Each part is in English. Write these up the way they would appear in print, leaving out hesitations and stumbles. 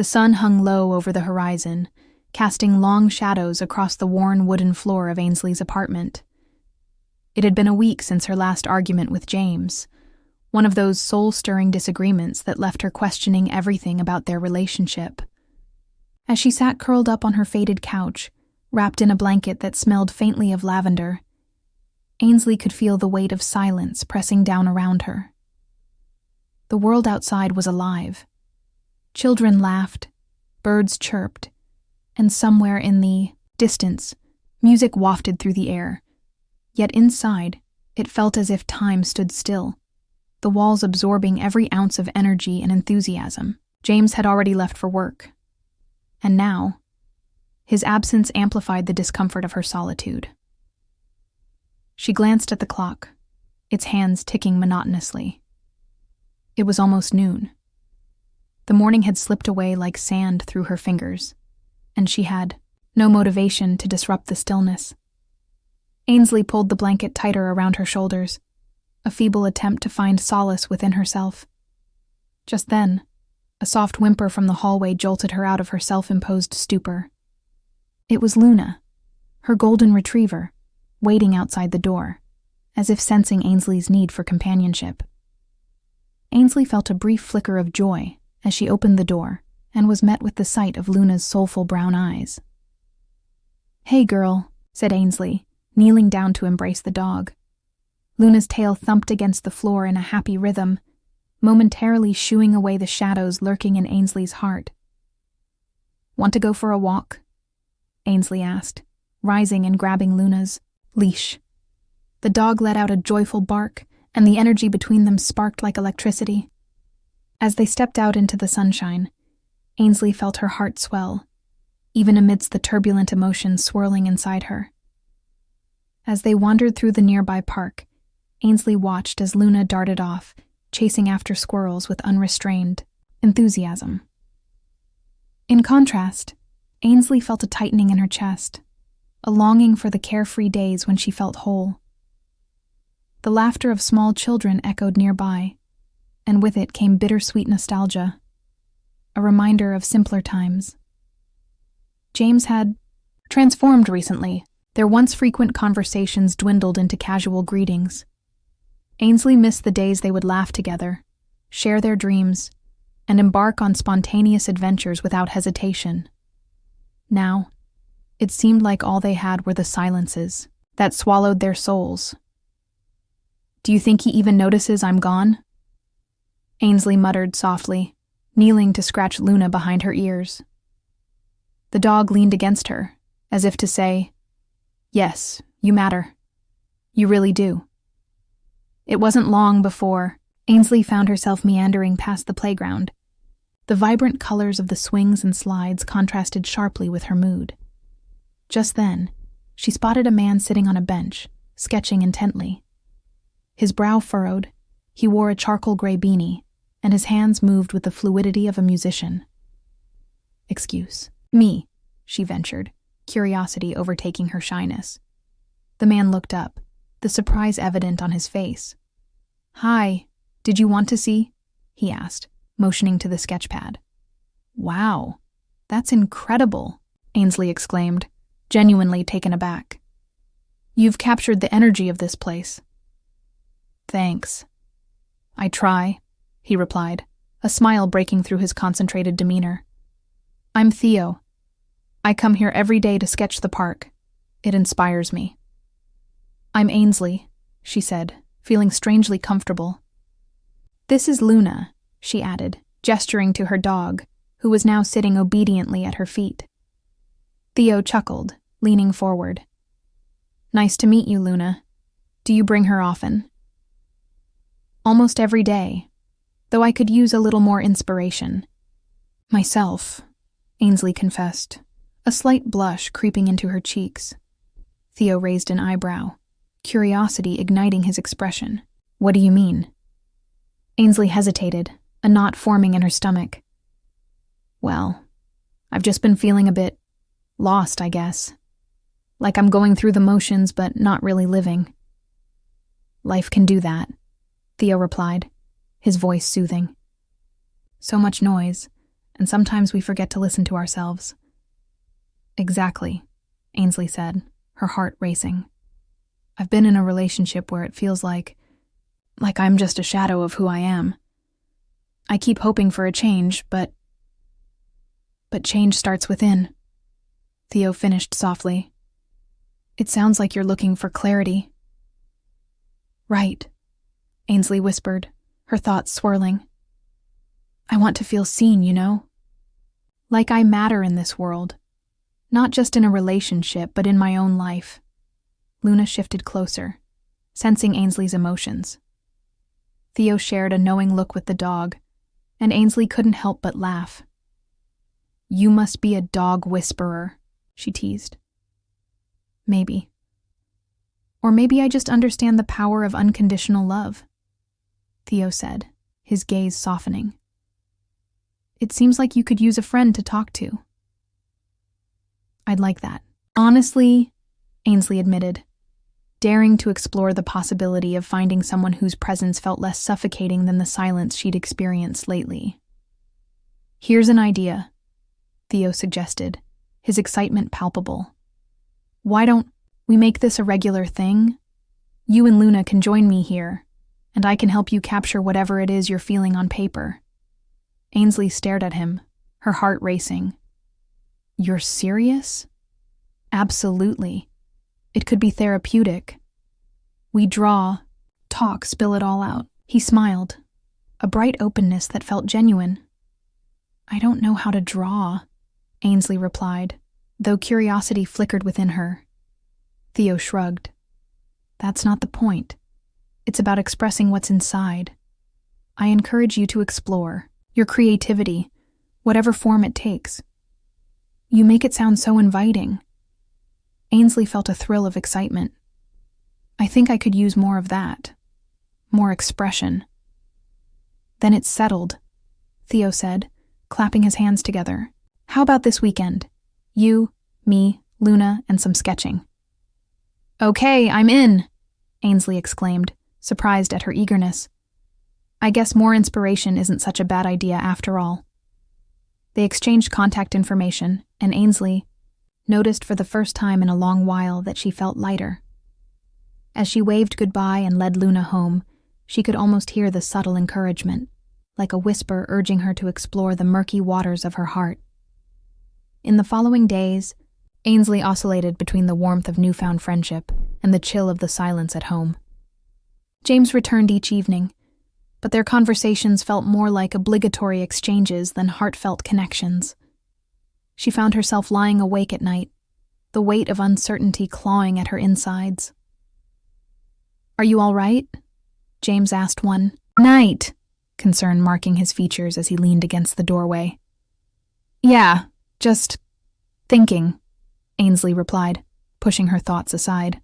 The sun hung low over the horizon, casting long shadows across the worn wooden floor of Ainsley's apartment. It had been a week since her last argument with James, one of those soul-stirring disagreements that left her questioning everything about their relationship. As she sat curled up on her faded couch, wrapped in a blanket that smelled faintly of lavender, Ainsley could feel the weight of silence pressing down around her. The world outside was alive. Children laughed, birds chirped, and somewhere in the distance, music wafted through the air. Yet inside, it felt as if time stood still, the walls absorbing every ounce of energy and enthusiasm. James had already left for work. And now, his absence amplified the discomfort of her solitude. She glanced at the clock, its hands ticking monotonously. It was almost noon. The morning had slipped away like sand through her fingers, and she had no motivation to disrupt the stillness. Ainsley pulled the blanket tighter around her shoulders, a feeble attempt to find solace within herself. Just then, a soft whimper from the hallway jolted her out of her self-imposed stupor. It was Luna, her golden retriever, waiting outside the door, as if sensing Ainsley's need for companionship. Ainsley felt a brief flicker of joy as she opened the door and was met with the sight of Luna's soulful brown eyes. "Hey, girl," said Ainsley, kneeling down to embrace the dog. Luna's tail thumped against the floor in a happy rhythm, momentarily shooing away the shadows lurking in Ainsley's heart. "Want to go for a walk?" Ainsley asked, rising and grabbing Luna's leash. The dog let out a joyful bark, and the energy between them sparked like electricity. As they stepped out into the sunshine, Ainsley felt her heart swell, even amidst the turbulent emotions swirling inside her. As they wandered through the nearby park, Ainsley watched as Luna darted off, chasing after squirrels with unrestrained enthusiasm. In contrast, Ainsley felt a tightening in her chest, a longing for the carefree days when she felt whole. The laughter of small children echoed nearby, and with it came bittersweet nostalgia, a reminder of simpler times. James had transformed recently. Their once frequent conversations dwindled into casual greetings. Ainsley missed the days they would laugh together, share their dreams, and embark on spontaneous adventures without hesitation. Now, it seemed like all they had were the silences that swallowed their souls. "Do you think he even notices I'm gone?" Ainsley muttered softly, kneeling to scratch Luna behind her ears. The dog leaned against her, as if to say, "Yes, you matter. You really do." It wasn't long before Ainsley found herself meandering past the playground. The vibrant colors of the swings and slides contrasted sharply with her mood. Just then, she spotted a man sitting on a bench, sketching intently. His brow furrowed, he wore a charcoal gray beanie, and his hands moved with the fluidity of a musician. "Excuse me," she ventured, curiosity overtaking her shyness. The man looked up, the surprise evident on his face. "Hi, did you want to see?" he asked, motioning to the sketchpad. "Wow, that's incredible," Ainsley exclaimed, genuinely taken aback. "You've captured the energy of this place." "Thanks. I try," he replied, a smile breaking through his concentrated demeanor. "I'm Theo. I come here every day to sketch the park. It inspires me." "I'm Ainsley," she said, feeling strangely comfortable. "This is Luna," she added, gesturing to her dog, who was now sitting obediently at her feet. Theo chuckled, leaning forward. "Nice to meet you, Luna. Do you bring her often?" "Almost every day, though I could use a little more inspiration." "Myself," Ainsley confessed, a slight blush creeping into her cheeks. Theo raised an eyebrow, curiosity igniting his expression. "What do you mean?" Ainsley hesitated, a knot forming in her stomach. "Well, I've just been feeling a bit lost, I guess. Like I'm going through the motions but not really living." "Life can do that," Theo replied, his voice soothing. "So much noise, and sometimes we forget to listen to ourselves. Exactly, Ainsley said, her heart racing. I've been in a relationship where it feels like I'm just a shadow of who I am. I keep hoping for a change, but change starts within. Theo finished softly. It sounds like you're looking for clarity. Right, Ainsley whispered, her thoughts swirling. I want to feel seen, you know? Like I matter in this world. Not just in a relationship, but in my own life. Luna shifted closer, sensing Ainsley's emotions. Theo shared a knowing look with the dog, and Ainsley couldn't help but laugh. You must be a dog whisperer, she teased. Maybe. Or maybe I just understand the power of unconditional love, Theo said, his gaze softening. It seems like you could use a friend to talk to. I'd like that. Honestly, Ainsley admitted, daring to explore the possibility of finding someone whose presence felt less suffocating than the silence she'd experienced lately. Here's an idea, Theo suggested, his excitement palpable. Why don't we make this a regular thing? You and Luna can join me here, and I can help you capture whatever it is you're feeling on paper. Ainsley stared at him, her heart racing. You're serious? Absolutely. It could be therapeutic. We draw, talk, spill it all out. He smiled, a bright openness that felt genuine. I don't know how to draw, Ainsley replied, though curiosity flickered within her. Theo shrugged. That's not the point. It's about expressing what's inside. I encourage you to explore your creativity, whatever form it takes. You make it sound so inviting. Ainsley felt a thrill of excitement. I think I could use more of that. More expression. Then it's settled, Theo said, clapping his hands together. How about this weekend? You, me, Luna, and some sketching. Okay, I'm in, Ainsley exclaimed, surprised at her eagerness. I guess more inspiration isn't such a bad idea after all. They exchanged contact information, and Ainsley noticed for the first time in a long while that she felt lighter. As she waved goodbye and led Luna home, she could almost hear the subtle encouragement, like a whisper urging her to explore the murky waters of her heart. In the following days, Ainsley oscillated between the warmth of newfound friendship and the chill of the silence at home. James returned each evening, but their conversations felt more like obligatory exchanges than heartfelt connections. She found herself lying awake at night, the weight of uncertainty clawing at her insides. Are you all right? James asked one night, concern marking his features as he leaned against the doorway. Yeah, just thinking, Ainsley replied, pushing her thoughts aside.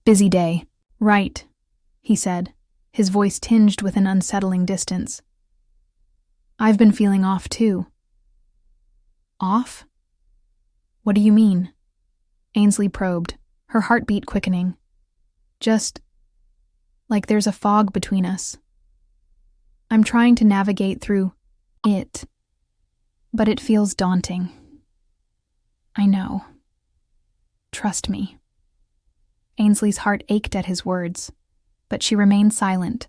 Busy day. Right, he said, his voice tinged with an unsettling distance. I've been feeling off too. Off? What do you mean? Ainsley probed, her heartbeat quickening. Just like there's a fog between us. I'm trying to navigate through it, but it feels daunting. I know. Trust me. Ainsley's heart ached at his words, but she remained silent,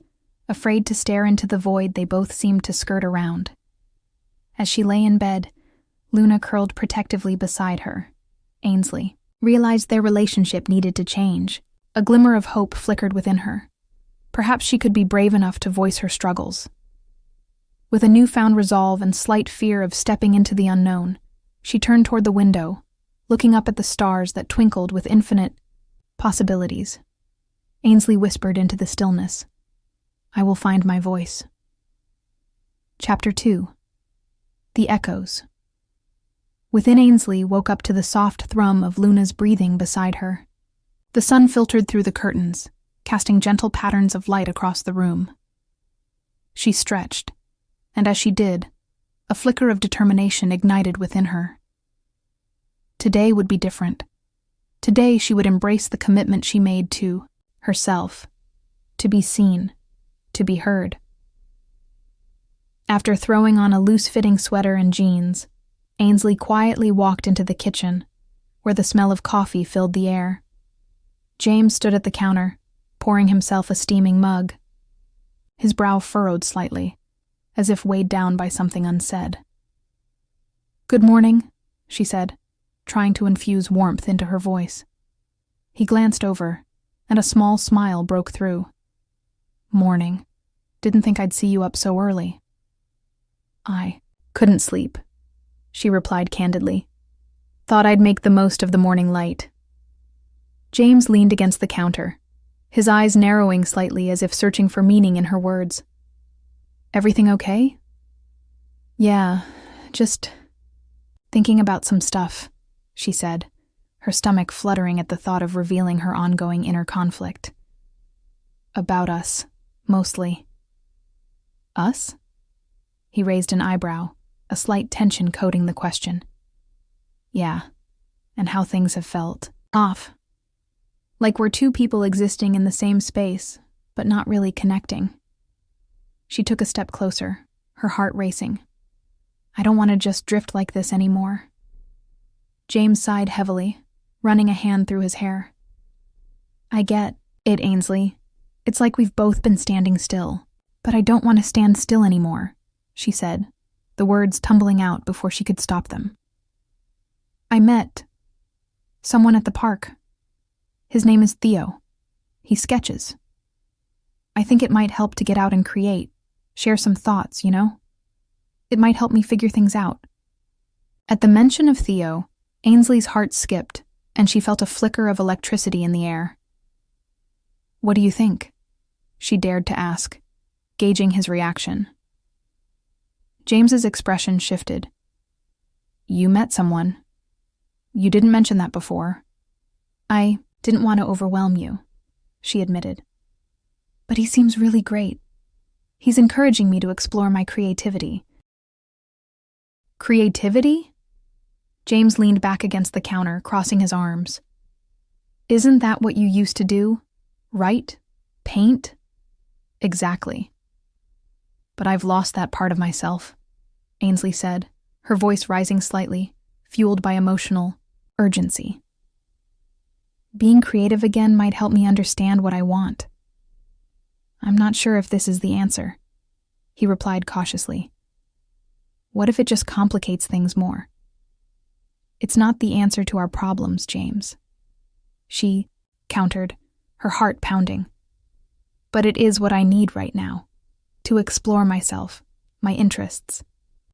afraid to stare into the void they both seemed to skirt around. As she lay in bed, Luna curled protectively beside her. Ainsley realized their relationship needed to change. A glimmer of hope flickered within her. Perhaps she could be brave enough to voice her struggles. With a newfound resolve and slight fear of stepping into the unknown, she turned toward the window, looking up at the stars that twinkled with infinite possibilities. Ainsley whispered into the stillness, I will find my voice. Chapter 2. The Echoes. Within, Ainsley woke up to the soft thrum of Luna's breathing beside her. The sun filtered through the curtains, casting gentle patterns of light across the room. She stretched, and as she did, a flicker of determination ignited within her. Today would be different. Today she would embrace the commitment she made to herself, to be seen, to be heard. After throwing on a loose-fitting sweater and jeans, Ainsley quietly walked into the kitchen, where the smell of coffee filled the air. James stood at the counter, pouring himself a steaming mug. His brow furrowed slightly, as if weighed down by something unsaid. "Good morning," she said, trying to infuse warmth into her voice. He glanced over, and a small smile broke through. "Morning. Didn't think I'd see you up so early." "I couldn't sleep," she replied candidly. "Thought I'd make the most of the morning light." James leaned against the counter, his eyes narrowing slightly as if searching for meaning in her words. "Everything okay?" "Yeah, just thinking about some stuff," she said, her stomach fluttering at the thought of revealing her ongoing inner conflict. "About us, mostly." "Us?" He raised an eyebrow, a slight tension coating the question. "Yeah, and how things have felt off. Like we're two people existing in the same space, but not really connecting." She took a step closer, her heart racing. "I don't want to just drift like this anymore." James sighed heavily, running a hand through his hair. "I get it, Ainsley. It's like we've both been standing still, but I don't want to stand still anymore," she said, the words tumbling out before she could stop them. "I met someone at the park. His name is Theo. He sketches. I think it might help to get out and create, share some thoughts, you know? It might help me figure things out." At the mention of Theo, Ainsley's heart skipped, and she felt a flicker of electricity in the air. "What do you think?" she dared to ask, gauging his reaction. James's expression shifted. "You met someone. You didn't mention that before." "I didn't want to overwhelm you," she admitted. "But he seems really great. He's encouraging me to explore my creativity." "Creativity?" James leaned back against the counter, crossing his arms. "Isn't that what you used to do? Write? Paint?" "Exactly." "But I've lost that part of myself," Ainsley said, her voice rising slightly, fueled by emotional urgency. "Being creative again might help me understand what I want." "I'm not sure if this is the answer," he replied cautiously. "What if it just complicates things more?" "It's not the answer to our problems, James," she countered, her heart pounding. "But it is what I need right now, to explore myself, my interests.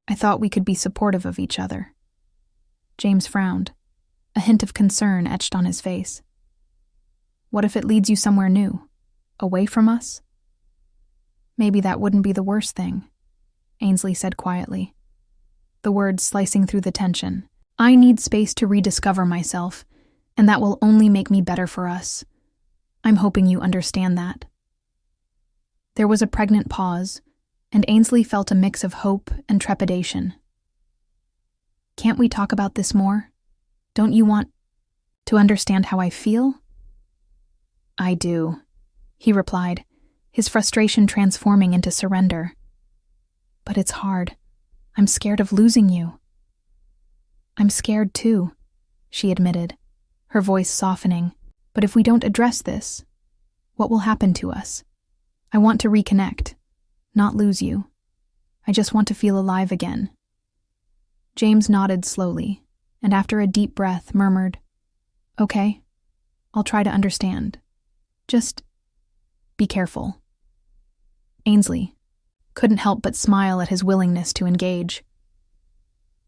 I thought we could be supportive of each other." James frowned, a hint of concern etched on his face. "What if it leads you somewhere new, away from us?" "Maybe that wouldn't be the worst thing," Ainsley said quietly, the words slicing through the tension. "I need space to rediscover myself, and that will only make me better for us. I'm hoping you understand that." There was a pregnant pause, and Ainsley felt a mix of hope and trepidation. "Can't we talk about this more? Don't you want to understand how I feel?" "I do," he replied, his frustration transforming into surrender. "But it's hard. I'm scared of losing you." "I'm scared too," she admitted, her voice softening. "But if we don't address this, what will happen to us? I want to reconnect, not lose you. I just want to feel alive again." James nodded slowly, and after a deep breath, murmured, "Okay, I'll try to understand. Just be careful." Ainsley couldn't help but smile at his willingness to engage.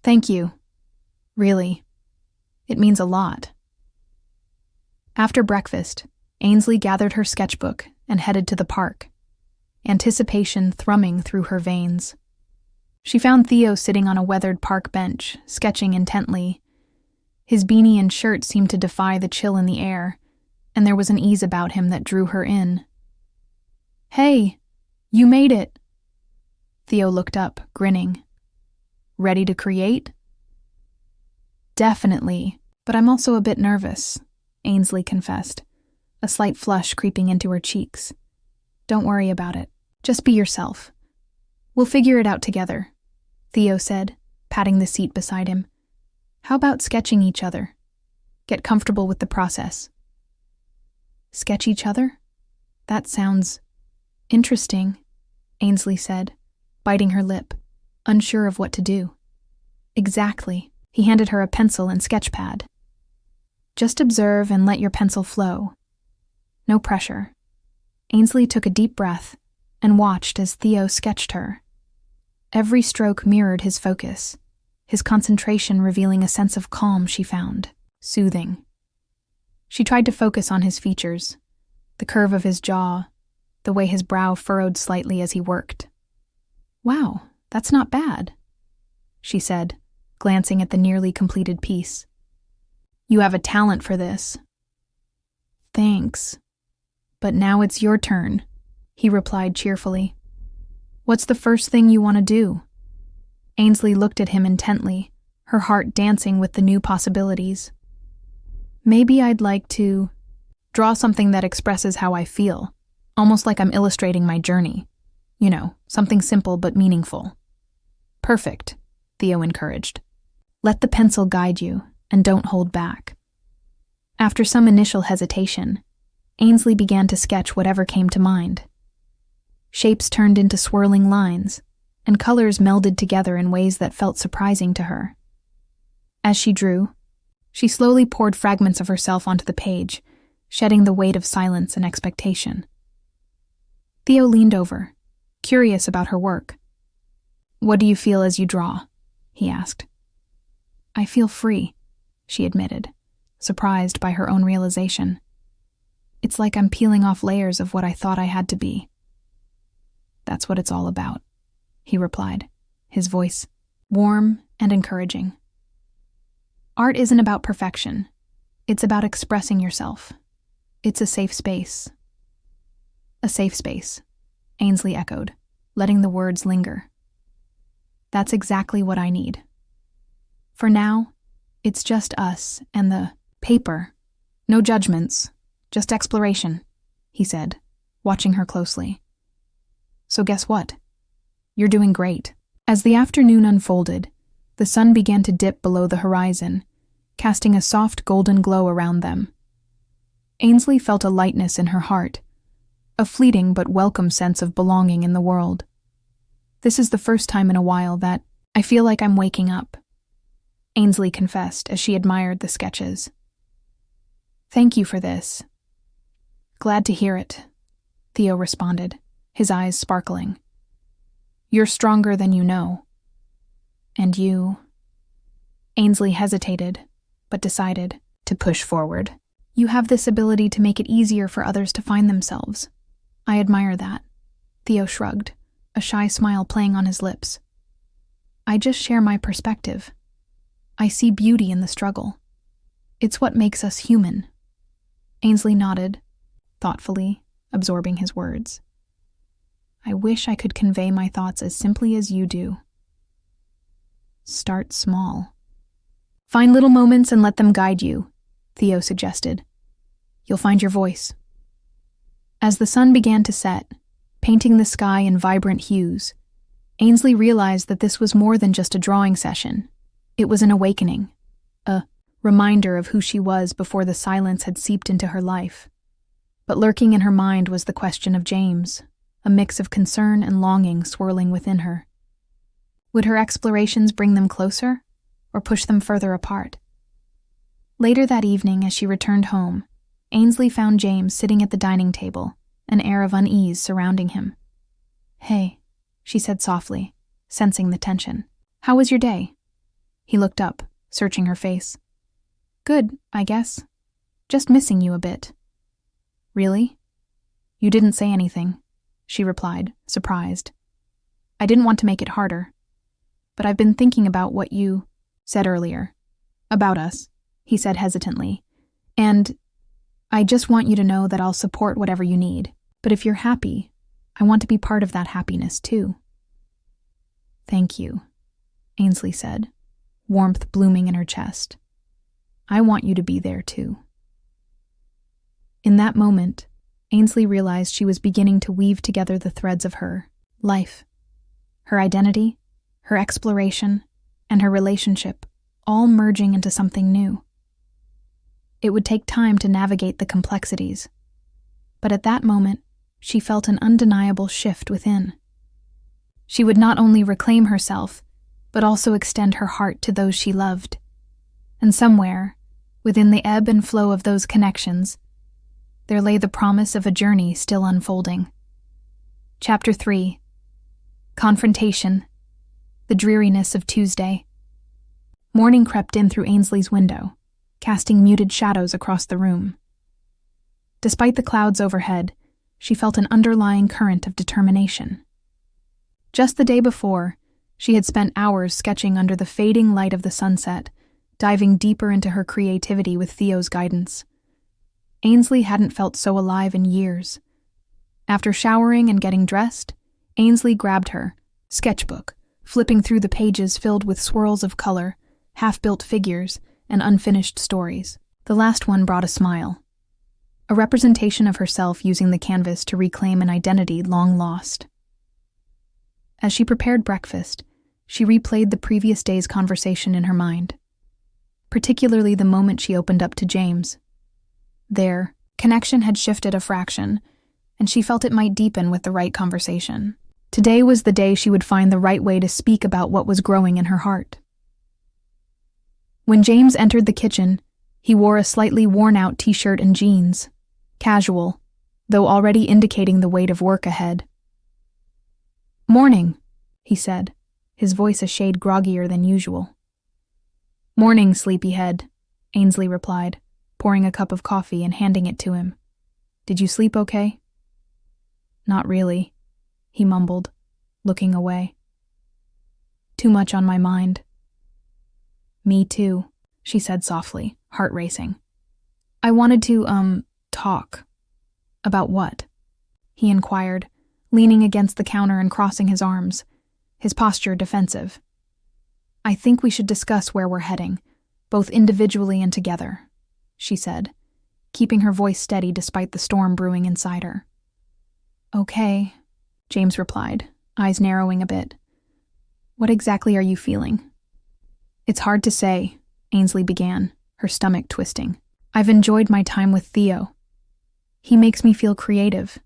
"Thank you. Really. It means a lot." After breakfast, Ainsley gathered her sketchbook and headed to the park, anticipation thrumming through her veins. She found Theo sitting on a weathered park bench, sketching intently. His beanie and shirt seemed to defy the chill in the air, and there was an ease about him that drew her in. "Hey, you made it!" Theo looked up, grinning. "Ready to create?" "Definitely, but I'm also a bit nervous," Ainsley confessed, a slight flush creeping into her cheeks. "Don't worry about it. Just be yourself. We'll figure it out together, Theo said, patting the seat beside him. How about sketching each other? Get comfortable with the process. Sketch each other? That sounds interesting, Ainsley said, biting her lip, unsure of what to do. Exactly. He handed her a pencil and sketch pad. Just observe and let your pencil flow. No pressure. Ainsley took a deep breath and watched as Theo sketched her. Every stroke mirrored his focus, his concentration revealing a sense of calm she found soothing. She tried to focus on his features, the curve of his jaw, the way his brow furrowed slightly as he worked. Wow, that's not bad, she said, glancing at the nearly completed piece. You have a talent for this. Thanks. But now it's your turn, he replied cheerfully. What's the first thing you want to do? Ainsley looked at him intently, her heart dancing with the new possibilities. Maybe I'd like to draw something that expresses how I feel, almost like I'm illustrating my journey. You know, something simple but meaningful. Perfect, Theo encouraged. Let the pencil guide you, and don't hold back. After some initial hesitation, Ainsley began to sketch whatever came to mind. Shapes turned into swirling lines, and colors melded together in ways that felt surprising to her. As she drew, she slowly poured fragments of herself onto the page, shedding the weight of silence and expectation. Theo leaned over, curious about her work. What do you feel as you draw? He asked. I feel free, she admitted, surprised by her own realization. It's like I'm peeling off layers of what I thought I had to be. That's what it's all about, he replied, his voice warm and encouraging. Art isn't about perfection. It's about expressing yourself. It's a safe space. A safe space, Ainsley echoed, letting the words linger. That's exactly what I need. For now, it's just us and the paper. No judgments, just exploration, he said, watching her closely. So guess what? You're doing great. As the afternoon unfolded, the sun began to dip below the horizon, casting a soft golden glow around them. Ainsley felt a lightness in her heart, a fleeting but welcome sense of belonging in the world. This is the first time in a while that I feel like I'm waking up, Ainsley confessed as she admired the sketches. Thank you for this. Glad to hear it, Theo responded, his eyes sparkling. You're stronger than you know. And you... Ainsley hesitated, but decided to push forward. You have this ability to make it easier for others to find themselves. I admire that. Theo shrugged, a shy smile playing on his lips. I just share my perspective. I see beauty in the struggle. It's what makes us human. Ainsley nodded, thoughtfully, absorbing his words. I wish I could convey my thoughts as simply as you do. Start small. Find little moments and let them guide you, Theo suggested. You'll find your voice. As the sun began to set, painting the sky in vibrant hues, Ainsley realized that this was more than just a drawing session. It was an awakening, a reminder of who she was before the silence had seeped into her life. But lurking in her mind was the question of James, a mix of concern and longing swirling within her. Would her explorations bring them closer, or push them further apart? Later that evening, as she returned home, Ainsley found James sitting at the dining table, an air of unease surrounding him. Hey, she said softly, sensing the tension. How was your day? He looked up, searching her face. Good, I guess. Just missing you a bit. Really? You didn't say anything, she replied, surprised. I didn't want to make it harder, but I've been thinking about what you said earlier. About us, he said hesitantly. And I just want you to know that I'll support whatever you need. But if you're happy, I want to be part of that happiness too. Thank you, Ainsley said, warmth blooming in her chest. I want you to be there too. In that moment, Ainsley realized she was beginning to weave together the threads of her life. Her identity, her exploration, and her relationship all merging into something new. It would take time to navigate the complexities, but at that moment, she felt an undeniable shift within. She would not only reclaim herself, but also extend her heart to those she loved. And somewhere, within the ebb and flow of those connections, there lay the promise of a journey still unfolding. Chapter 3. Confrontation. The dreariness of Tuesday. Morning crept in through Ainsley's window, casting muted shadows across the room. Despite the clouds overhead, she felt an underlying current of determination. Just the day before, she had spent hours sketching under the fading light of the sunset, diving deeper into her creativity with Theo's guidance. Ainsley hadn't felt so alive in years. After showering and getting dressed, Ainsley grabbed her sketchbook, flipping through the pages filled with swirls of color, half-built figures, and unfinished stories. The last one brought a smile. A representation of herself using the canvas to reclaim an identity long lost. As she prepared breakfast, she replayed the previous day's conversation in her mind, particularly the moment she opened up to James. Their connection had shifted a fraction, and she felt it might deepen with the right conversation. Today was the day she would find the right way to speak about what was growing in her heart. When James entered the kitchen, he wore a slightly worn-out t-shirt and jeans, casual, though already indicating the weight of work ahead. "Morning," he said, his voice a shade groggier than usual. "Morning, sleepyhead," Ainsley replied, pouring a cup of coffee and handing it to him. "Did you sleep okay?" "Not really," he mumbled, looking away. "Too much on my mind." "Me too," she said softly, heart racing. "I wanted to, talk." "About what?" he inquired, leaning against the counter and crossing his arms, his posture defensive. "I think we should discuss where we're heading, both individually and together," she said, keeping her voice steady despite the storm brewing inside her. "Okay," James replied, eyes narrowing a bit. "What exactly are you feeling?" "It's hard to say," Ainsley began, her stomach twisting. "I've enjoyed my time with Theo. He makes me feel creative,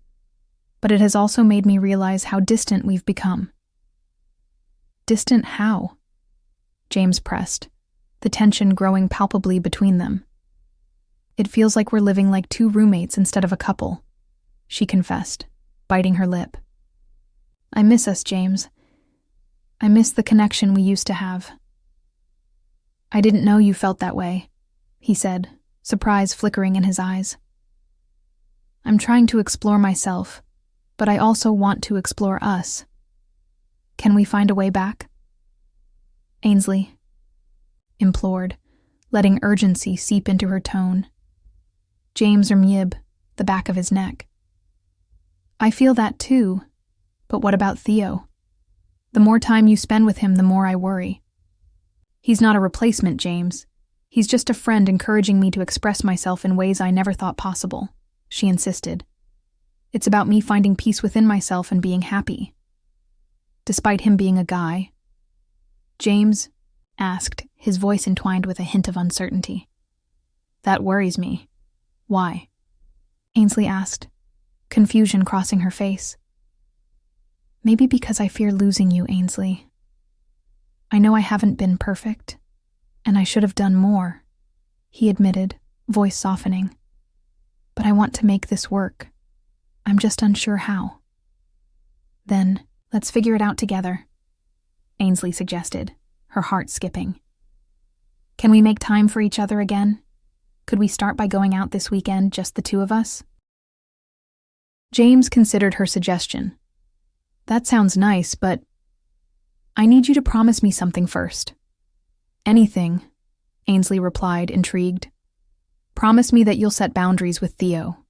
but it has also made me realize how distant we've become." "Distant how?" James pressed, the tension growing palpably between them. "It feels like we're living like two roommates instead of a couple," she confessed, biting her lip. "I miss us, James. I miss the connection we used to have." "I didn't know you felt that way," he said, surprise flickering in his eyes. "I'm trying to explore myself, but I also want to explore us. Can we find a way back?" Ainsley implored, letting urgency seep into her tone. James Mjib, the back of his neck. "I feel that too, but what about Theo? The more time you spend with him, the more I worry." "He's not a replacement, James. He's just a friend encouraging me to express myself in ways I never thought possible," she insisted. "It's about me finding peace within myself and being happy." "Despite him being a guy?" James asked, his voice entwined with a hint of uncertainty. "That worries me. Why?" Ainsley asked, confusion crossing her face. "Maybe because I fear losing you, Ainsley. I know I haven't been perfect, and I should have done more," he admitted, voice softening. "But I want to make this work. I'm just unsure how." "Then, let's figure it out together," Ainsley suggested, her heart skipping. "Can we make time for each other again? Could we start by going out this weekend, just the two of us?" James considered her suggestion. "That sounds nice, but I need you to promise me something first." "Anything," Ainsley replied, intrigued. "Promise me that you'll set boundaries with Theo.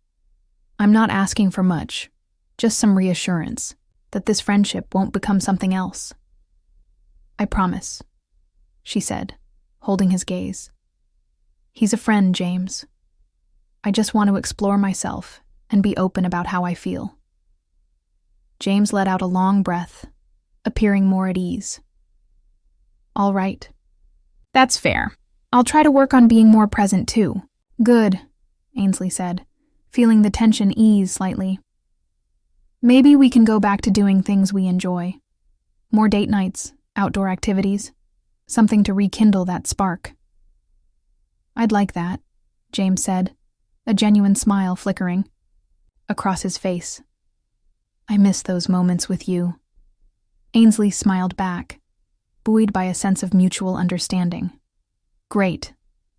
I'm not asking for much, just some reassurance that this friendship won't become something else." "I promise," she said, holding his gaze. "He's a friend, James. I just want to explore myself and be open about how I feel." James let out a long breath, appearing more at ease. All right. That's fair. I'll try to work on being more present too. Good, Ainsley said, feeling the tension ease slightly. Maybe we can go back to doing things we enjoy. More date nights, outdoor activities, something to rekindle that spark. I'd like that, James said, a genuine smile flickering across his face. I miss those moments with you. Ainsley smiled back, buoyed by a sense of mutual understanding. Great.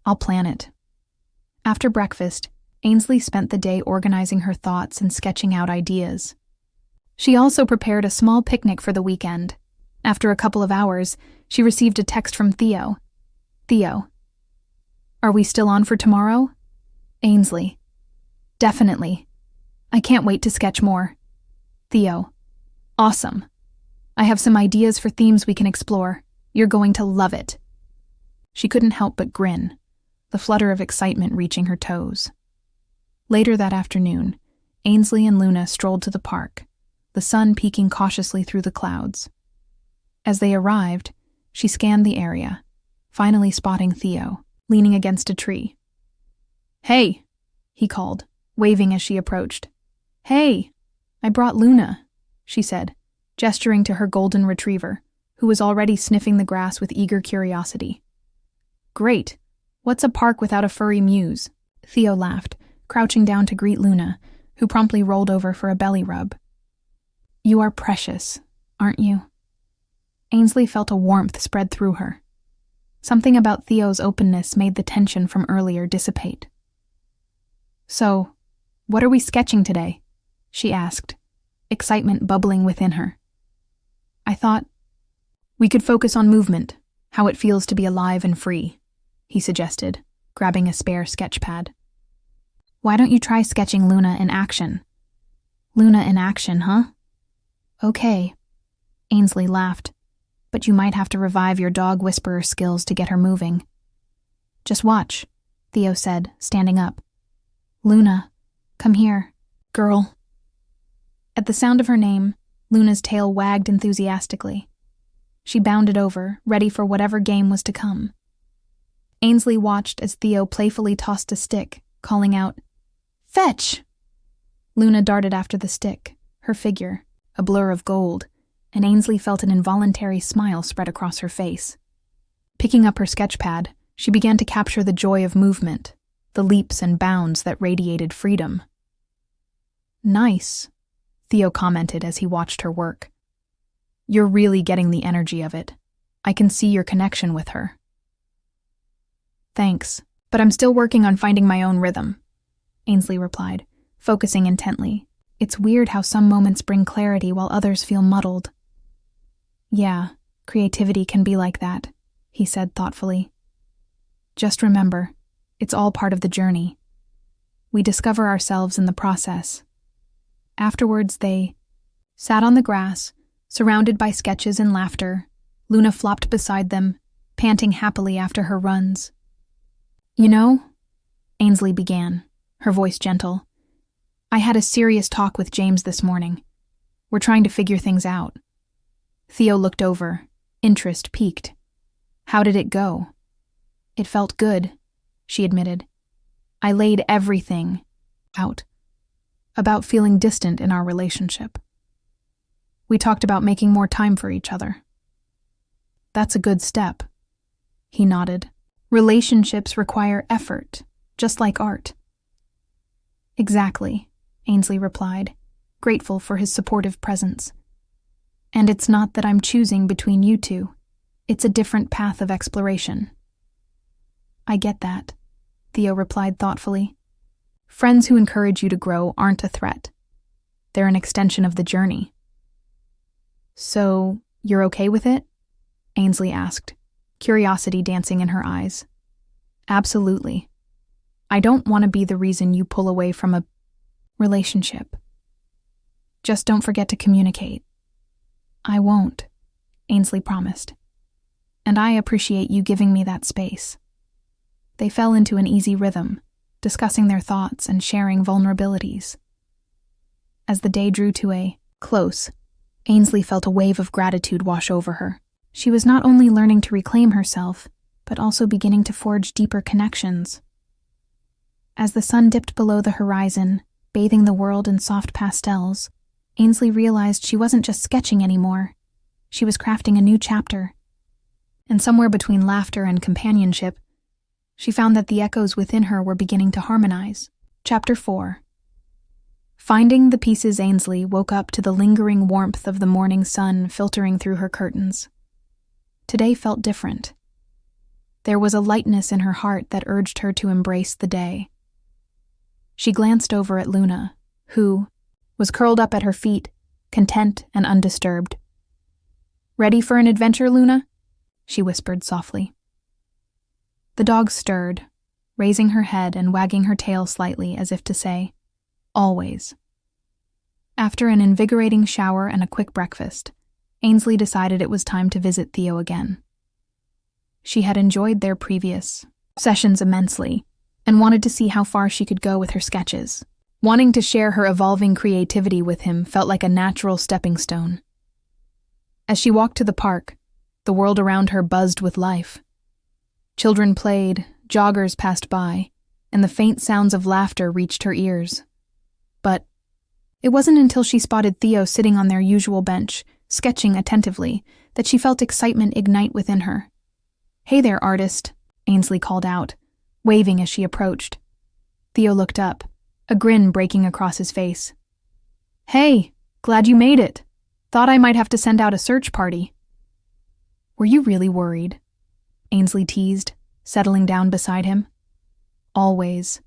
I'll plan it. After breakfast, Ainsley spent the day organizing her thoughts and sketching out ideas. She also prepared a small picnic for the weekend. After a couple of hours, she received a text from Theo. Theo. Are we still on for tomorrow? Ainsley. Definitely. I can't wait to sketch more. Theo. Awesome. I have some ideas for themes we can explore. You're going to love it. She couldn't help but grin, the flutter of excitement reaching her toes. Later that afternoon, Ainsley and Luna strolled to the park, the sun peeking cautiously through the clouds. As they arrived, she scanned the area, finally spotting Theo, leaning against a tree. Hey, he called, waving as she approached. Hey, I brought Luna, she said, gesturing to her golden retriever, who was already sniffing the grass with eager curiosity. Great. What's a park without a furry muse? Theo laughed, crouching down to greet Luna, who promptly rolled over for a belly rub. You are precious, aren't you? Ainsley felt a warmth spread through her. Something about Theo's openness made the tension from earlier dissipate. So, what are we sketching today? She asked, excitement bubbling within her. I thought we could focus on movement, how it feels to be alive and free, he suggested, grabbing a spare sketch pad. Why don't you try sketching Luna in action? Luna in action, huh? Okay. Ainsley laughed, but you might have to revive your dog whisperer skills to get her moving. Just watch, Theo said, standing up. Luna, come here, girl. At the sound of her name, Luna's tail wagged enthusiastically. She bounded over, ready for whatever game was to come. Ainsley watched as Theo playfully tossed a stick, calling out, Fetch! Luna darted after the stick, her figure, a blur of gold, and Ainsley felt an involuntary smile spread across her face. Picking up her sketch pad, she began to capture the joy of movement, the leaps and bounds that radiated freedom. Nice, Theo commented as he watched her work. You're really getting the energy of it. I can see your connection with her. Thanks, but I'm still working on finding my own rhythm, Ainsley replied, focusing intently. It's weird how some moments bring clarity while others feel muddled. Yeah, creativity can be like that, he said thoughtfully. Just remember, it's all part of the journey. We discover ourselves in the process. Afterwards, they sat on the grass, surrounded by sketches and laughter. Luna flopped beside them, panting happily after her runs. You know, Ainsley began, her voice gentle, I had a serious talk with James this morning. We're trying to figure things out. Theo looked over, interest piqued. How did it go? It felt good, she admitted. I laid everything out about feeling distant in our relationship. We talked about making more time for each other. That's a good step, he nodded. Relationships require effort, just like art. Exactly, Ainsley replied, grateful for his supportive presence. And it's not that I'm choosing between you two. It's a different path of exploration. I get that, Theo replied thoughtfully. Friends who encourage you to grow aren't a threat. They're an extension of the journey. So, you're okay with it? Ainsley asked, curiosity dancing in her eyes. Absolutely. I don't want to be the reason you pull away from a relationship. Just don't forget to communicate. I won't, Ainsley promised. And I appreciate you giving me that space. They fell into an easy rhythm, discussing their thoughts and sharing vulnerabilities. As the day drew to a close, Ainsley felt a wave of gratitude wash over her. She was not only learning to reclaim herself, but also beginning to forge deeper connections. As the sun dipped below the horizon, bathing the world in soft pastels, Ainsley realized she wasn't just sketching anymore. She was crafting a new chapter. And somewhere between laughter and companionship, she found that the echoes within her were beginning to harmonize. Chapter 4. Finding the pieces, Ainsley woke up to the lingering warmth of the morning sun filtering through her curtains. Today felt different. There was a lightness in her heart that urged her to embrace the day. She glanced over at Luna, who was curled up at her feet, content and undisturbed. "Ready for an adventure, Luna?" she whispered softly. The dog stirred, raising her head and wagging her tail slightly as if to say, "Always." After an invigorating shower and a quick breakfast, Ainsley decided it was time to visit Theo again. She had enjoyed their previous sessions immensely and wanted to see how far she could go with her sketches. Wanting to share her evolving creativity with him felt like a natural stepping stone. As she walked to the park, the world around her buzzed with life. Children played, joggers passed by, and the faint sounds of laughter reached her ears. But it wasn't until she spotted Theo sitting on their usual bench, sketching attentively, that she felt excitement ignite within her. "Hey there, artist," Ainsley called out, waving as she approached. Theo looked up, a grin breaking across his face. "Hey, glad you made it. Thought I might have to send out a search party." "Were you really worried?" Ainsley teased, settling down beside him. "Always,"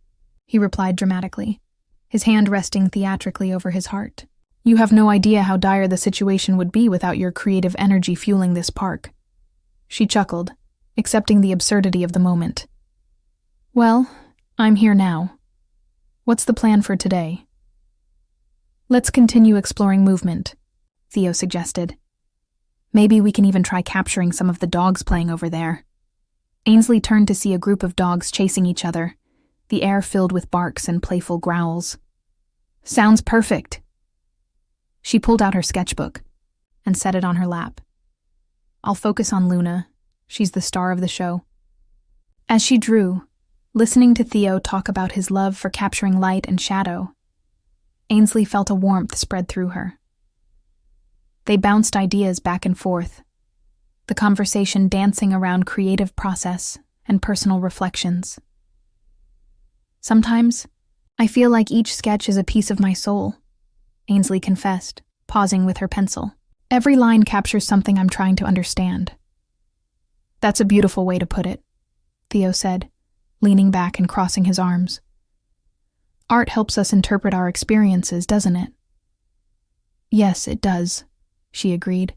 he replied dramatically, his hand resting theatrically over his heart. "You have no idea how dire the situation would be without your creative energy fueling this park." She chuckled, accepting the absurdity of the moment. "Well, I'm here now. What's the plan for today?" "Let's continue exploring movement," Theo suggested. "Maybe we can even try capturing some of the dogs playing over there." Ainsley turned to see a group of dogs chasing each other, the air filled with barks and playful growls. "Sounds perfect." She pulled out her sketchbook and set it on her lap. "I'll focus on Luna. She's the star of the show." As she drew, listening to Theo talk about his love for capturing light and shadow, Ainsley felt a warmth spread through her. They bounced ideas back and forth, the conversation dancing around creative process and personal reflections. "Sometimes, I feel like each sketch is a piece of my soul," Ainsley confessed, pausing with her pencil. "Every line captures something I'm trying to understand." "That's a beautiful way to put it," Theo said, leaning back and crossing his arms. "Art helps us interpret our experiences, doesn't it?" "Yes, it does," she agreed,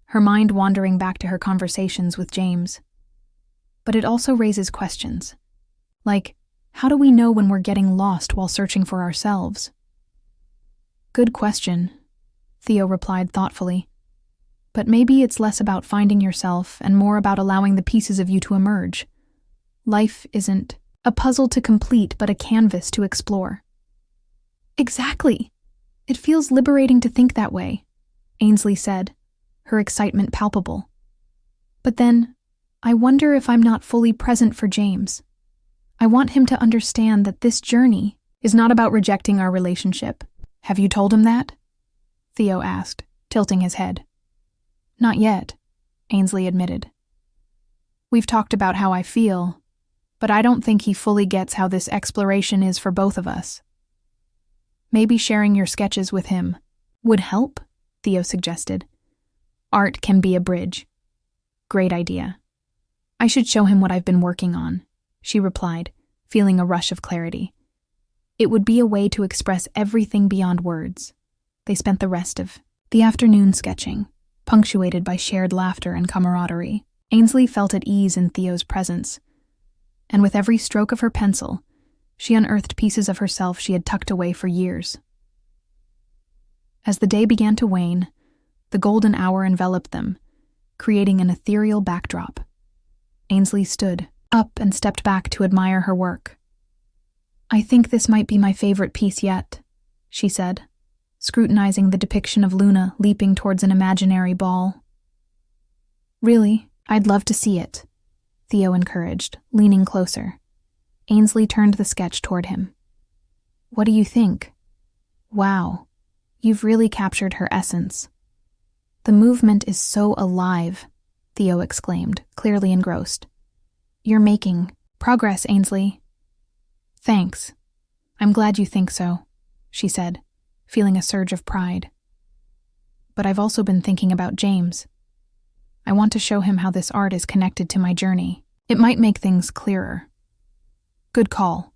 her mind wandering back to her conversations with James. "But it also raises questions. Like, how do we know when we're getting lost while searching for ourselves?" "Good question," Theo replied thoughtfully. "But maybe it's less about finding yourself and more about allowing the pieces of you to emerge. Life isn't a puzzle to complete, but a canvas to explore." "Exactly. It feels liberating to think that way," Ainsley said, her excitement palpable. "But then, I wonder if I'm not fully present for James. I want him to understand that this journey is not about rejecting our relationship." "Have you told him that?" Theo asked, tilting his head. "Not yet," Ainsley admitted. "We've talked about how I feel, but I don't think he fully gets how this exploration is for both of us." "Maybe sharing your sketches with him would help," Theo suggested. "Art can be a bridge." "Great idea. I should show him what I've been working on," she replied, feeling a rush of clarity. It would be a way to express everything beyond words. They spent the rest of the afternoon sketching, punctuated by shared laughter and camaraderie. Ainsley felt at ease in Theo's presence, and with every stroke of her pencil, she unearthed pieces of herself she had tucked away for years. As the day began to wane, the golden hour enveloped them, creating an ethereal backdrop. Ainsley stood up and stepped back to admire her work. "I think this might be my favorite piece yet," she said, scrutinizing the depiction of Luna leaping towards an imaginary ball. "Really, I'd love to see it," Theo encouraged, leaning closer. Ainsley turned the sketch toward him. "What do you think?" "Wow, you've really captured her essence." "The movement is so alive," Theo exclaimed, clearly engrossed. "You're making progress, Ainsley." "Thanks. I'm glad you think so," she said, feeling a surge of pride. "But I've also been thinking about James. I want to show him how this art is connected to my journey. It might make things clearer." "Good call,"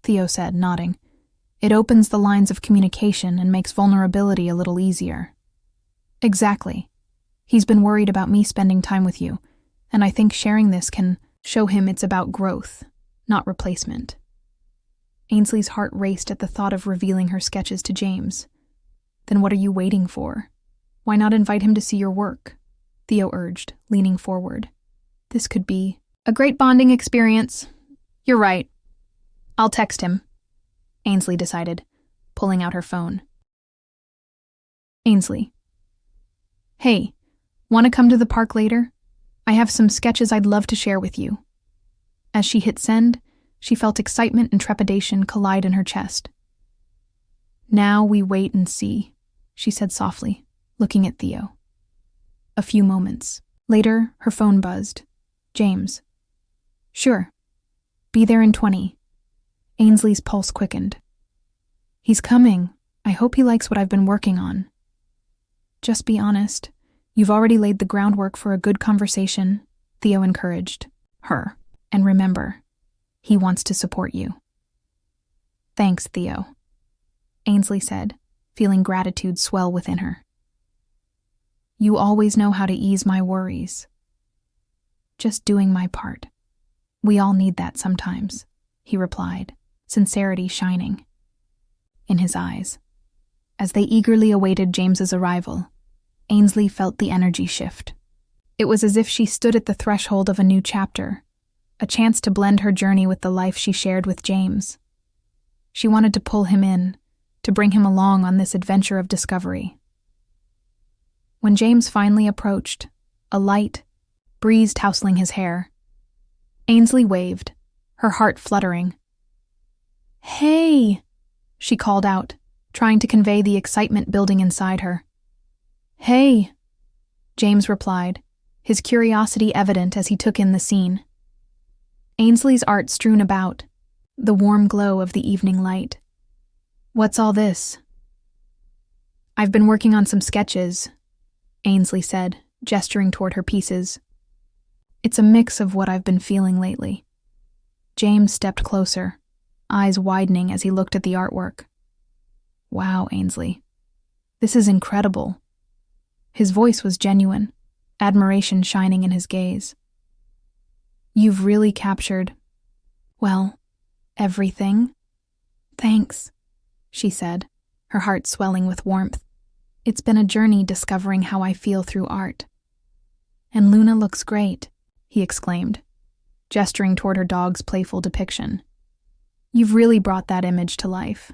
Theo said, nodding. "It opens the lines of communication and makes vulnerability a little easier." "Exactly. He's been worried about me spending time with you, and I think sharing this can show him it's about growth, not replacement." Ainsley's heart raced at the thought of revealing her sketches to James. "Then what are you waiting for? Why not invite him to see your work?" Theo urged, leaning forward. "This could be a great bonding experience." "You're right. I'll text him," Ainsley decided, pulling out her phone. Ainsley. "Hey, want to come to the park later? I have some sketches I'd love to share with you." As she hit send, she felt excitement and trepidation collide in her chest. "Now we wait and see," she said softly, looking at Theo. A few moments later, her phone buzzed. "James." "Sure. Be there in 20. Ainsley's pulse quickened. "He's coming. I hope he likes what I've been working on." "Just be honest. You've already laid the groundwork for a good conversation," Theo encouraged her. "And remember, he wants to support you." "Thanks, Theo," Ainsley said, feeling gratitude swell within her. "You always know how to ease my worries." "Just doing my part. We all need that sometimes," he replied, sincerity shining in his eyes. As they eagerly awaited James's arrival, Ainsley felt the energy shift. It was as if she stood at the threshold of a new chapter, a chance to blend her journey with the life she shared with James. She wanted to pull him in, to bring him along on this adventure of discovery. When James finally approached, a light breeze tousling his hair, Ainsley waved, her heart fluttering. "Hey!" she called out, trying to convey the excitement building inside her. "Hey!" James replied, his curiosity evident as he took in the scene. Ainsley's art strewn about, the warm glow of the evening light. "What's all this?" "I've been working on some sketches," Ainsley said, gesturing toward her pieces. "It's a mix of what I've been feeling lately." James stepped closer, eyes widening as he looked at the artwork. "Wow, Ainsley. This is incredible." His voice was genuine, admiration shining in his gaze. "You've really captured, well, everything." "Thanks," she said, her heart swelling with warmth. "It's been a journey discovering how I feel through art." "And Luna looks great," he exclaimed, gesturing toward her dog's playful depiction. "You've really brought that image to life."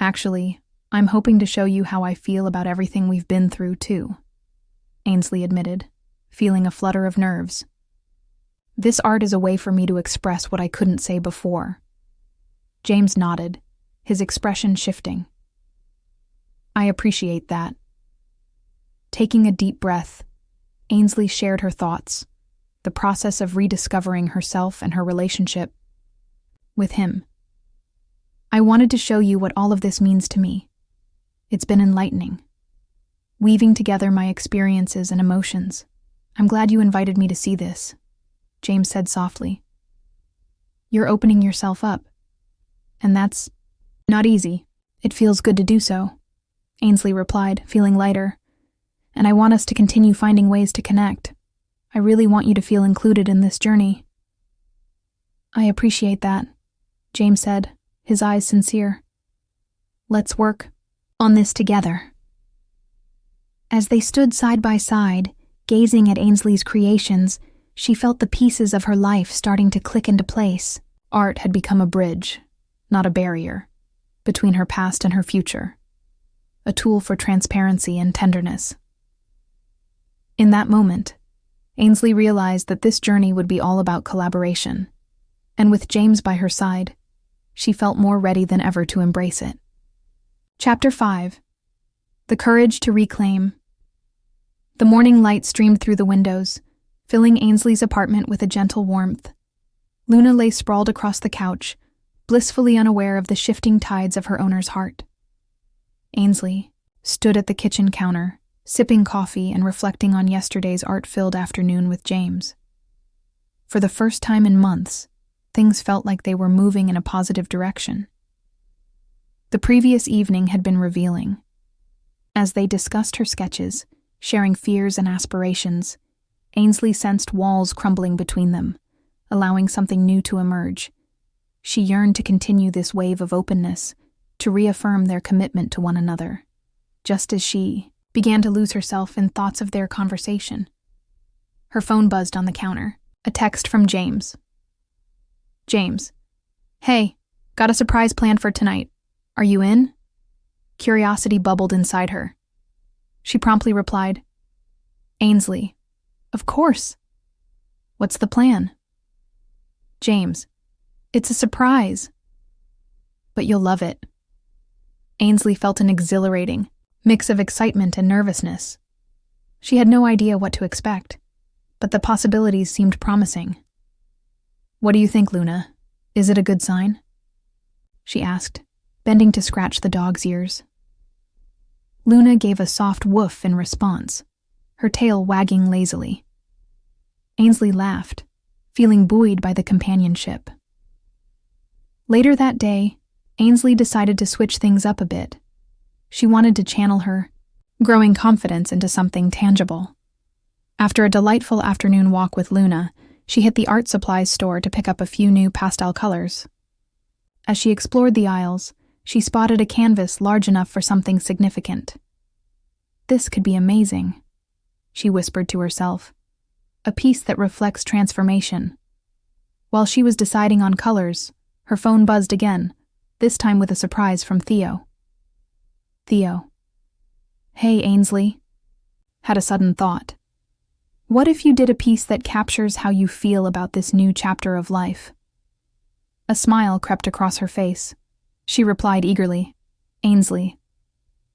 "Actually, I'm hoping to show you how I feel about everything we've been through, too," Ainsley admitted, feeling a flutter of nerves. "This art is a way for me to express what I couldn't say before." James nodded, his expression shifting. "I appreciate that." Taking a deep breath, Ainsley shared her thoughts, the process of rediscovering herself and her relationship with him. "I wanted to show you what all of this means to me. It's been enlightening, weaving together my experiences and emotions. I'm glad you invited me to see this," James said softly. "You're opening yourself up, and that's not easy." "It feels good to do so," Ainsley replied, feeling lighter. "And I want us to continue finding ways to connect. I really want you to feel included in this journey." "I appreciate that," James said, his eyes sincere. "Let's work on this together." As they stood side by side, gazing at Ainsley's creations, she felt the pieces of her life starting to click into place. Art had become a bridge, not a barrier, between her past and her future. a tool for transparency and tenderness. In that moment, Ainsley realized that this journey would be all about collaboration, and with James by her side, she felt more ready than ever to embrace it. Chapter 5. The Courage to Reclaim. The morning light streamed through the windows, filling Ainsley's apartment with a gentle warmth. Luna lay sprawled across the couch, blissfully unaware of the shifting tides of her owner's heart. Ainsley stood at the kitchen counter, sipping coffee and reflecting on yesterday's art-filled afternoon with James. For the first time in months, things felt like they were moving in a positive direction. The previous evening had been revealing. As they discussed her sketches, sharing fears and aspirations, Ainsley sensed walls crumbling between them, allowing something new to emerge. She yearned to continue this wave of openness, to reaffirm their commitment to one another, just as she began to lose herself in thoughts of their conversation. Her phone buzzed on the counter, a text from James. James. Hey, got a surprise planned for tonight. Are you in? Curiosity bubbled inside her. She promptly replied, Ainsley. Of course. What's the plan? James. It's a surprise. But you'll love it. Ainsley felt an exhilarating mix of excitement and nervousness. She had no idea what to expect, but the possibilities seemed promising. What do you think, Luna? Is it a good sign? She asked, bending to scratch the dog's ears. Luna gave a soft woof in response, her tail wagging lazily. Ainsley laughed, feeling buoyed by the companionship. Later that day, Ainsley decided to switch things up a bit. She wanted to channel her growing confidence into something tangible. After a delightful afternoon walk with Luna, she hit the art supplies store to pick up a few new pastel colors. As she explored the aisles, she spotted a canvas large enough for something significant. This could be amazing, she whispered to herself. A piece that reflects transformation. While she was deciding on colors, her phone buzzed again, this time with a surprise from Theo. Theo. Hey, Ainsley. Had a sudden thought. What if you did a piece that captures how you feel about this new chapter of life? A smile crept across her face. She replied eagerly, Ainsley.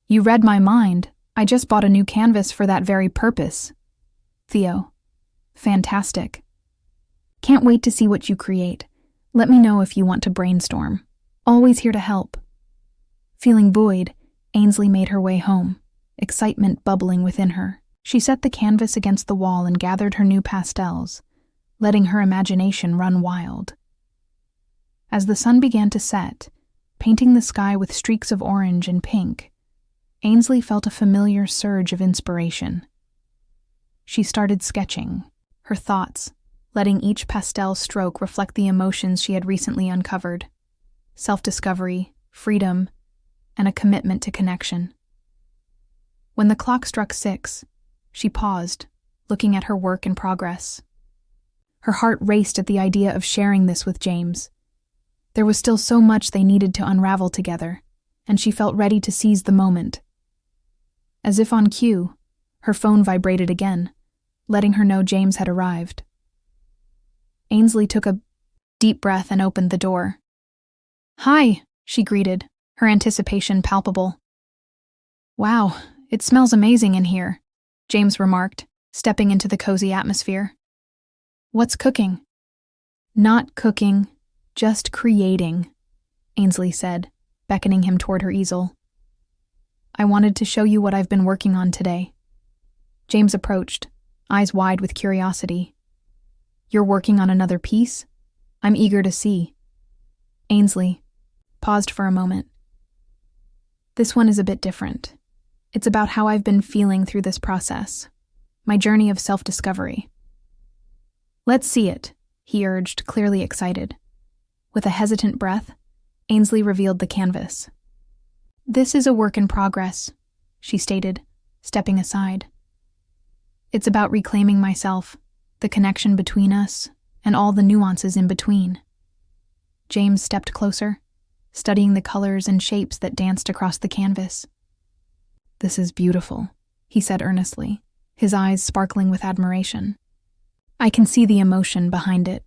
You read my mind. I just bought a new canvas for that very purpose. Theo. Fantastic. Can't wait to see what you create. Let me know if you want to brainstorm. Always here to help. Feeling buoyed, Ainsley made her way home, excitement bubbling within her. She set the canvas against the wall and gathered her new pastels, letting her imagination run wild. As the sun began to set, painting the sky with streaks of orange and pink, Ainsley felt a familiar surge of inspiration. She started sketching, her thoughts, letting each pastel stroke reflect the emotions she had recently uncovered: self-discovery, freedom, and a commitment to connection. When the clock struck 6, she paused, looking at her work in progress. Her heart raced at the idea of sharing this with James. There was still so much they needed to unravel together, and she felt ready to seize the moment. As if on cue, her phone vibrated again, letting her know James had arrived. Ainsley took a deep breath and opened the door. Hi, she greeted, her anticipation palpable. Wow, it smells amazing in here, James remarked, stepping into the cozy atmosphere. What's cooking? Not cooking, just creating, Ainsley said, beckoning him toward her easel. I wanted to show you what I've been working on today. James approached, eyes wide with curiosity. You're working on another piece? I'm eager to see. Ainsley paused for a moment. This one is a bit different. It's about how I've been feeling through this process, my journey of self-discovery. Let's see it, he urged, clearly excited. With a hesitant breath, Ainsley revealed the canvas. This is a work in progress, she stated, stepping aside. It's about reclaiming myself, the connection between us, and all the nuances in between. James stepped closer, studying the colors and shapes that danced across the canvas. This is beautiful, he said earnestly, his eyes sparkling with admiration. I can see the emotion behind it.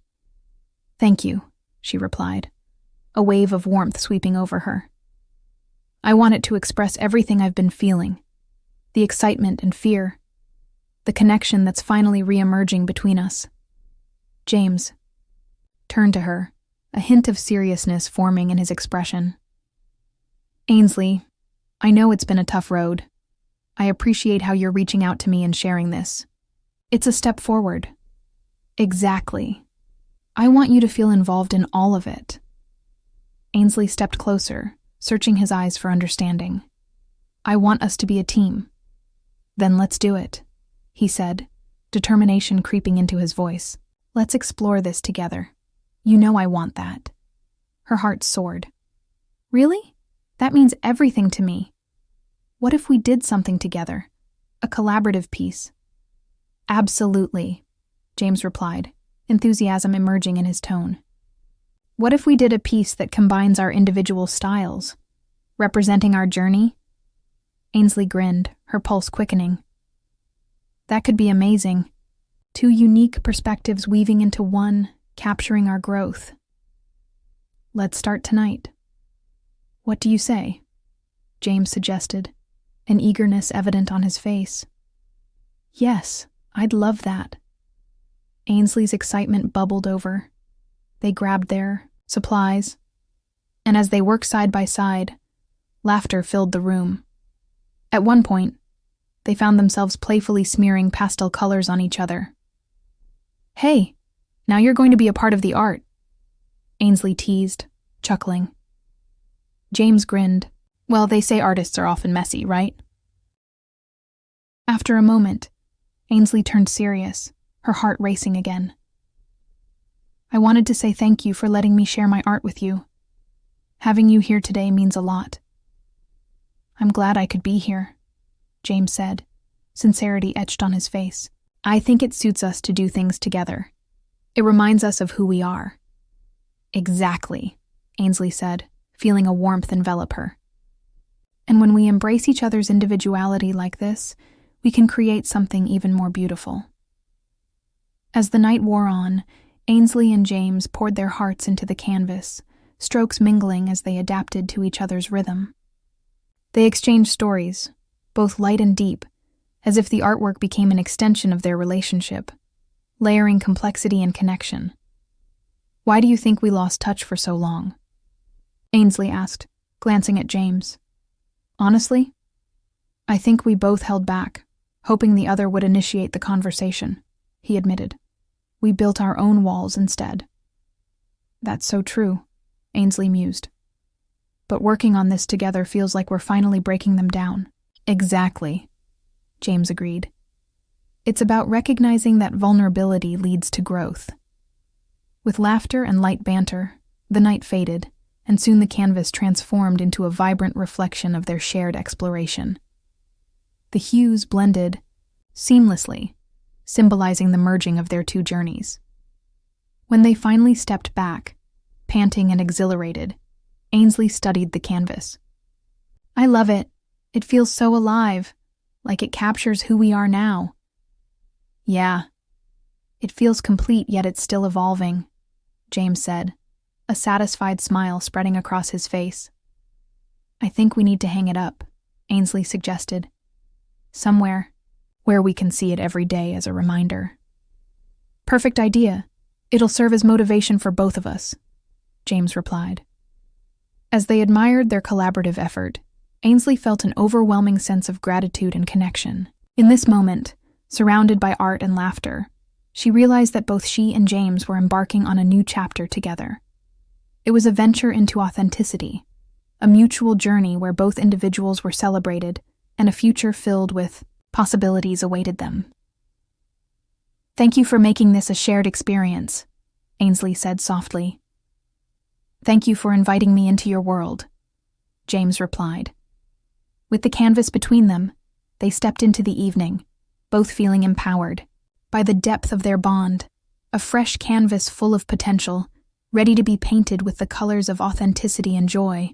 Thank you, she replied, a wave of warmth sweeping over her. I want it to express everything I've been feeling, the excitement and fear, the connection that's finally re-emerging between us. James turned to her, a hint of seriousness forming in his expression. Ainsley, I know it's been a tough road. I appreciate how you're reaching out to me and sharing this. It's a step forward. Exactly. I want you to feel involved in all of it. Ainsley stepped closer, searching his eyes for understanding. I want us to be a team. Then let's do it, he said, determination creeping into his voice. Let's explore this together. You know I want that. Her heart soared. Really? That means everything to me. What if we did something together? A collaborative piece? Absolutely, James replied, enthusiasm emerging in his tone. What if we did a piece that combines our individual styles, representing our journey? Ainsley grinned, her pulse quickening. That could be amazing. Two unique perspectives weaving into one, capturing our growth. Let's start tonight. What do you say? James suggested, an eagerness evident on his face. Yes, I'd love that. Ainsley's excitement bubbled over. They grabbed their supplies, and as they worked side by side, laughter filled the room. At one point, they found themselves playfully smearing pastel colors on each other. Hey, now you're going to be a part of the art, Ainsley teased, chuckling. James grinned. Well, they say artists are often messy, right? After a moment, Ainsley turned serious, her heart racing again. I wanted to say thank you for letting me share my art with you. Having you here today means a lot. I'm glad I could be here, James said, sincerity etched on his face. I think it suits us to do things together. It reminds us of who we are. Exactly, Ainsley said, feeling a warmth envelop her. And when we embrace each other's individuality like this, we can create something even more beautiful. As the night wore on, Ainsley and James poured their hearts into the canvas, strokes mingling as they adapted to each other's rhythm. They exchanged stories, both light and deep, as if the artwork became an extension of their relationship, layering complexity and connection. Why do you think we lost touch for so long? Ainsley asked, glancing at James. Honestly, I think we both held back, hoping the other would initiate the conversation, he admitted. We built our own walls instead. That's so true, Ainsley mused. But working on this together feels like we're finally breaking them down. Exactly, James agreed. It's about recognizing that vulnerability leads to growth. With laughter and light banter, the night faded, and soon the canvas transformed into a vibrant reflection of their shared exploration. The hues blended seamlessly, symbolizing the merging of their two journeys. When they finally stepped back, panting and exhilarated, Ainsley studied the canvas. I love it. It feels so alive, like it captures who we are now. Yeah, it feels complete, yet it's still evolving, James said, a satisfied smile spreading across his face. I think we need to hang it up, Ainsley suggested. Somewhere where we can see it every day as a reminder. Perfect idea. It'll serve as motivation for both of us, James replied. As they admired their collaborative effort, Ainsley felt an overwhelming sense of gratitude and connection. In this moment, surrounded by art and laughter, she realized that both she and James were embarking on a new chapter together. It was a venture into authenticity, a mutual journey where both individuals were celebrated and a future filled with possibilities awaited them. Thank you for making this a shared experience, Ainsley said softly. Thank you for inviting me into your world, James replied. With the canvas between them, they stepped into the evening, both feeling empowered by the depth of their bond, a fresh canvas full of potential, ready to be painted with the colors of authenticity and joy.